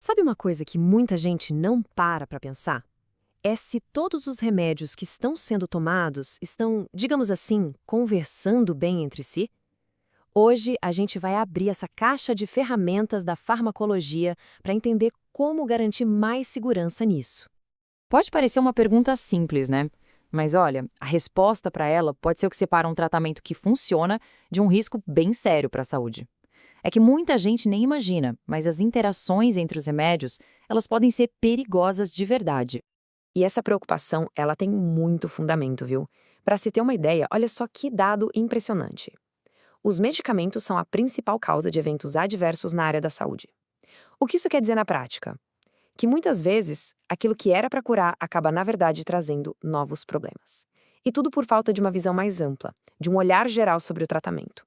Sabe uma coisa que muita gente não para pensar? É se todos os remédios que estão sendo tomados estão, digamos assim, conversando bem entre si? Hoje a gente vai abrir essa caixa de ferramentas da farmacologia para entender como garantir mais segurança nisso. Pode parecer uma pergunta simples, né? Mas olha, a resposta para ela pode ser o que separa um tratamento que funciona de um risco bem sério para a saúde. É que muita gente nem imagina, mas as interações entre os remédios, elas podem ser perigosas de verdade. E essa preocupação, ela tem muito fundamento, viu? Para se ter uma ideia, olha só que dado impressionante. Os medicamentos são a principal causa de eventos adversos na área da saúde. O que isso quer dizer na prática? Que muitas vezes aquilo que era para curar acaba, na verdade, trazendo novos problemas. E tudo por falta de uma visão mais ampla, de um olhar geral sobre o tratamento.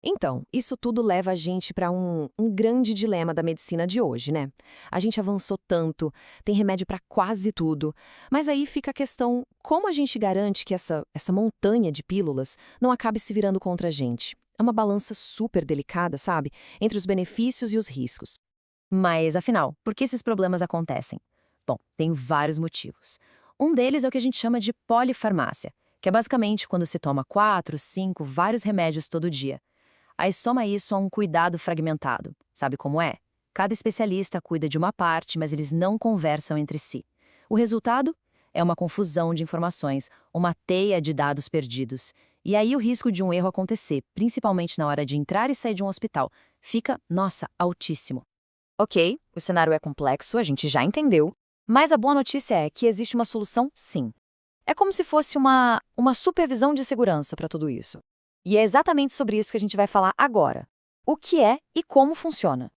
Então, isso tudo leva a gente para um grande dilema da medicina de hoje, né? A gente avançou tanto, tem remédio para quase tudo, mas aí fica a questão: como a gente garante que essa montanha de pílulas não acabe se virando contra a gente? É uma balança super delicada, sabe? Entre os benefícios e os riscos. Mas, afinal, por que esses problemas acontecem? Bom, tem vários motivos. Um deles é o que a gente chama de polifarmácia, que é basicamente quando se toma 4, 5, vários remédios todo dia. Aí soma isso a um cuidado fragmentado. Sabe como é? Cada especialista cuida de uma parte, mas eles não conversam entre si. O resultado é uma confusão de informações, uma teia de dados perdidos. E aí o risco de um erro acontecer, principalmente na hora de entrar e sair de um hospital, fica, nossa, altíssimo. Ok, o cenário é complexo, a gente já entendeu, mas a boa notícia é que existe uma solução, sim. É como se fosse uma supervisão de segurança para tudo isso. E é exatamente sobre isso que a gente vai falar agora. O que é e como funciona.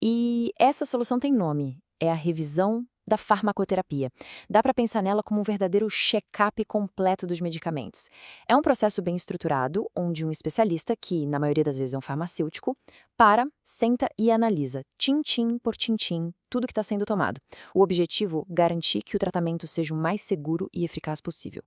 E essa solução tem nome, é a revisão da farmacoterapia. Dá para pensar nela como um verdadeiro check-up completo dos medicamentos. É um processo bem estruturado, onde um especialista, que na maioria das vezes é um farmacêutico, senta e analisa, tintim por tintim, tudo que está sendo tomado. O objetivo, garantir que o tratamento seja o mais seguro e eficaz possível.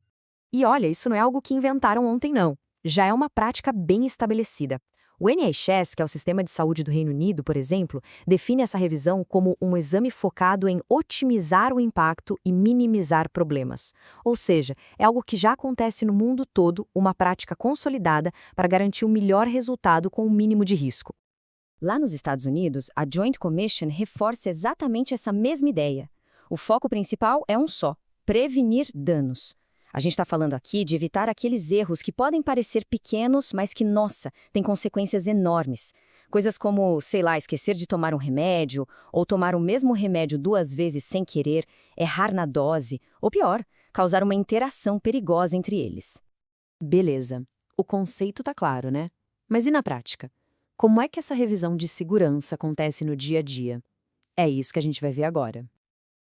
E olha, isso não é algo que inventaram ontem, não. Já é uma prática bem estabelecida. O NHS, que é o Sistema de Saúde do Reino Unido, por exemplo, define essa revisão como um exame focado em otimizar o impacto e minimizar problemas. Ou seja, é algo que já acontece no mundo todo, uma prática consolidada para garantir o melhor resultado com o mínimo de risco. Lá nos Estados Unidos, a Joint Commission reforça exatamente essa mesma ideia. O foco principal é um só: prevenir danos. A gente está falando aqui de evitar aqueles erros que podem parecer pequenos, mas que, nossa, têm consequências enormes. Coisas como, sei lá, esquecer de tomar um remédio, ou tomar o mesmo remédio 2 vezes sem querer, errar na dose, ou pior, causar uma interação perigosa entre eles. Beleza, o conceito tá claro, né? Mas e na prática? Como é que essa revisão de segurança acontece no dia a dia? É isso que a gente vai ver agora.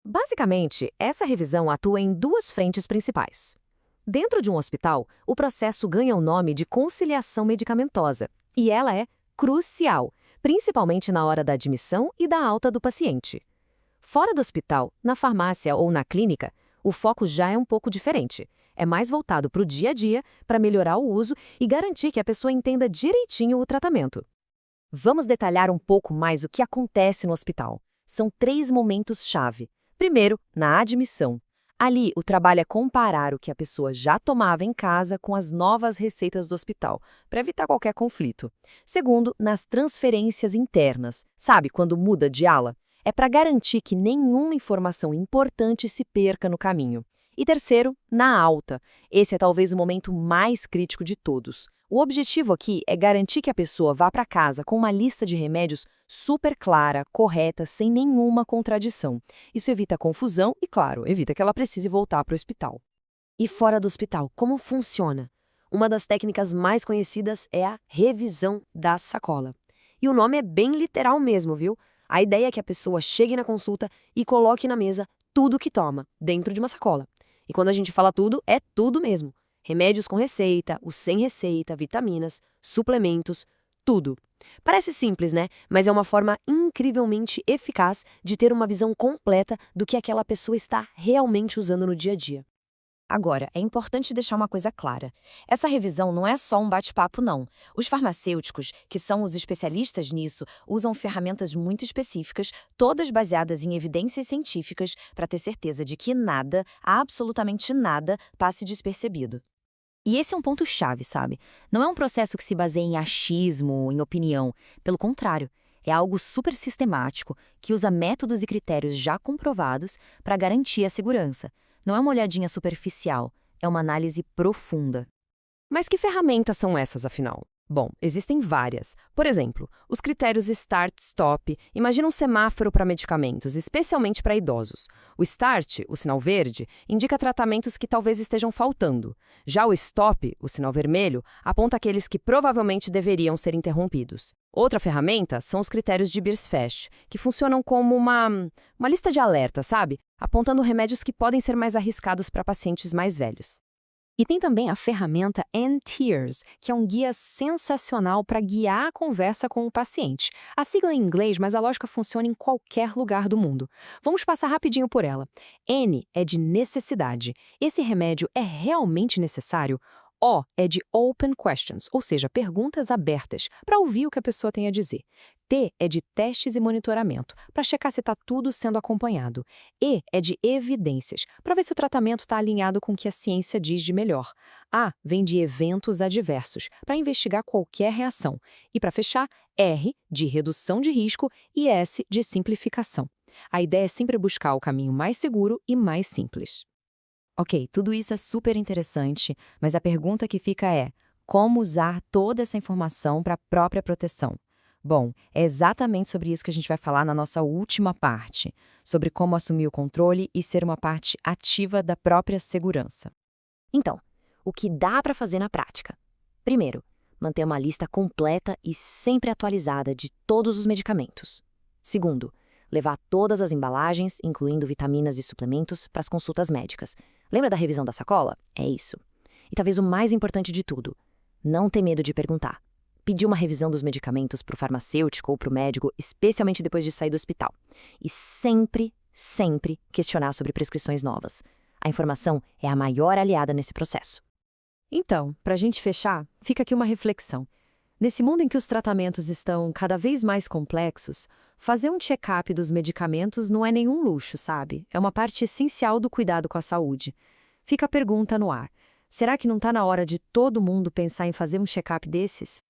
Basicamente, essa revisão atua em duas frentes principais. Dentro de um hospital, o processo ganha o nome de conciliação medicamentosa, e ela é crucial, principalmente na hora da admissão e da alta do paciente. Fora do hospital, na farmácia ou na clínica, o foco já é um pouco diferente. É mais voltado para o dia a dia, para melhorar o uso e garantir que a pessoa entenda direitinho o tratamento. Vamos detalhar um pouco mais o que acontece no hospital. São 3 momentos-chave. Primeiro, na admissão. Ali, o trabalho é comparar o que a pessoa já tomava em casa com as novas receitas do hospital, para evitar qualquer conflito. Segundo, nas transferências internas. Sabe, quando muda de ala? É para garantir que nenhuma informação importante se perca no caminho. E terceiro, na alta. Esse é talvez o momento mais crítico de todos. O objetivo aqui é garantir que a pessoa vá para casa com uma lista de remédios super clara, correta, sem nenhuma contradição. Isso evita confusão e, claro, evita que ela precise voltar para o hospital. E fora do hospital, como funciona? Uma das técnicas mais conhecidas é a revisão da sacola. E o nome é bem literal mesmo, viu? A ideia é que a pessoa chegue na consulta e coloque na mesa tudo o que toma, dentro de uma sacola. E quando a gente fala tudo, é tudo mesmo. Remédios com receita, os sem receita, vitaminas, suplementos, tudo. Parece simples, né? Mas é uma forma incrivelmente eficaz de ter uma visão completa do que aquela pessoa está realmente usando no dia a dia. Agora, é importante deixar uma coisa clara. Essa revisão não é só um bate-papo, não. Os farmacêuticos, que são os especialistas nisso, usam ferramentas muito específicas, todas baseadas em evidências científicas, para ter certeza de que nada, absolutamente nada, passe despercebido. E esse é um ponto-chave, sabe? Não é um processo que se baseia em achismo, em opinião. Pelo contrário, é algo super sistemático que usa métodos e critérios já comprovados para garantir a segurança. Não é uma olhadinha superficial, é uma análise profunda. Mas que ferramentas são essas, afinal? Bom, existem várias. Por exemplo, os critérios Start-Stop. Imagina um semáforo para medicamentos, especialmente para idosos. O Start, o sinal verde, indica tratamentos que talvez estejam faltando. Já o Stop, o sinal vermelho, aponta aqueles que provavelmente deveriam ser interrompidos. Outra ferramenta são os critérios de Beers-Fest, que funcionam como uma lista de alerta, sabe? Apontando remédios que podem ser mais arriscados para pacientes mais velhos. E tem também a ferramenta NTears, que é um guia sensacional para guiar a conversa com o paciente. A sigla é em inglês, mas a lógica funciona em qualquer lugar do mundo. Vamos passar rapidinho por ela. N é de necessidade. Esse remédio é realmente necessário? O é de Open Questions, ou seja, perguntas abertas, para ouvir o que a pessoa tem a dizer. T é de testes e monitoramento, para checar se está tudo sendo acompanhado. E é de evidências, para ver se o tratamento está alinhado com o que a ciência diz de melhor. A vem de eventos adversos, para investigar qualquer reação. E para fechar, R de redução de risco e S de simplificação. A ideia é sempre buscar o caminho mais seguro e mais simples. Ok, tudo isso é super interessante, mas a pergunta que fica é: como usar toda essa informação para a própria proteção? Bom, é exatamente sobre isso que a gente vai falar na nossa última parte, sobre como assumir o controle e ser uma parte ativa da própria segurança. Então, o que dá para fazer na prática? Primeiro, manter uma lista completa e sempre atualizada de todos os medicamentos. Segundo, levar todas as embalagens, incluindo vitaminas e suplementos, para as consultas médicas. Lembra da revisão da sacola? É isso. E talvez o mais importante de tudo, não ter medo de perguntar. Pedir uma revisão dos medicamentos para o farmacêutico ou para o médico, especialmente depois de sair do hospital. E sempre, sempre questionar sobre prescrições novas. A informação é a maior aliada nesse processo. Então, para a gente fechar, fica aqui uma reflexão. Nesse mundo em que os tratamentos estão cada vez mais complexos, fazer um check-up dos medicamentos não é nenhum luxo, sabe? É uma parte essencial do cuidado com a saúde. Fica a pergunta no ar. Será que não está na hora de todo mundo pensar em fazer um check-up desses?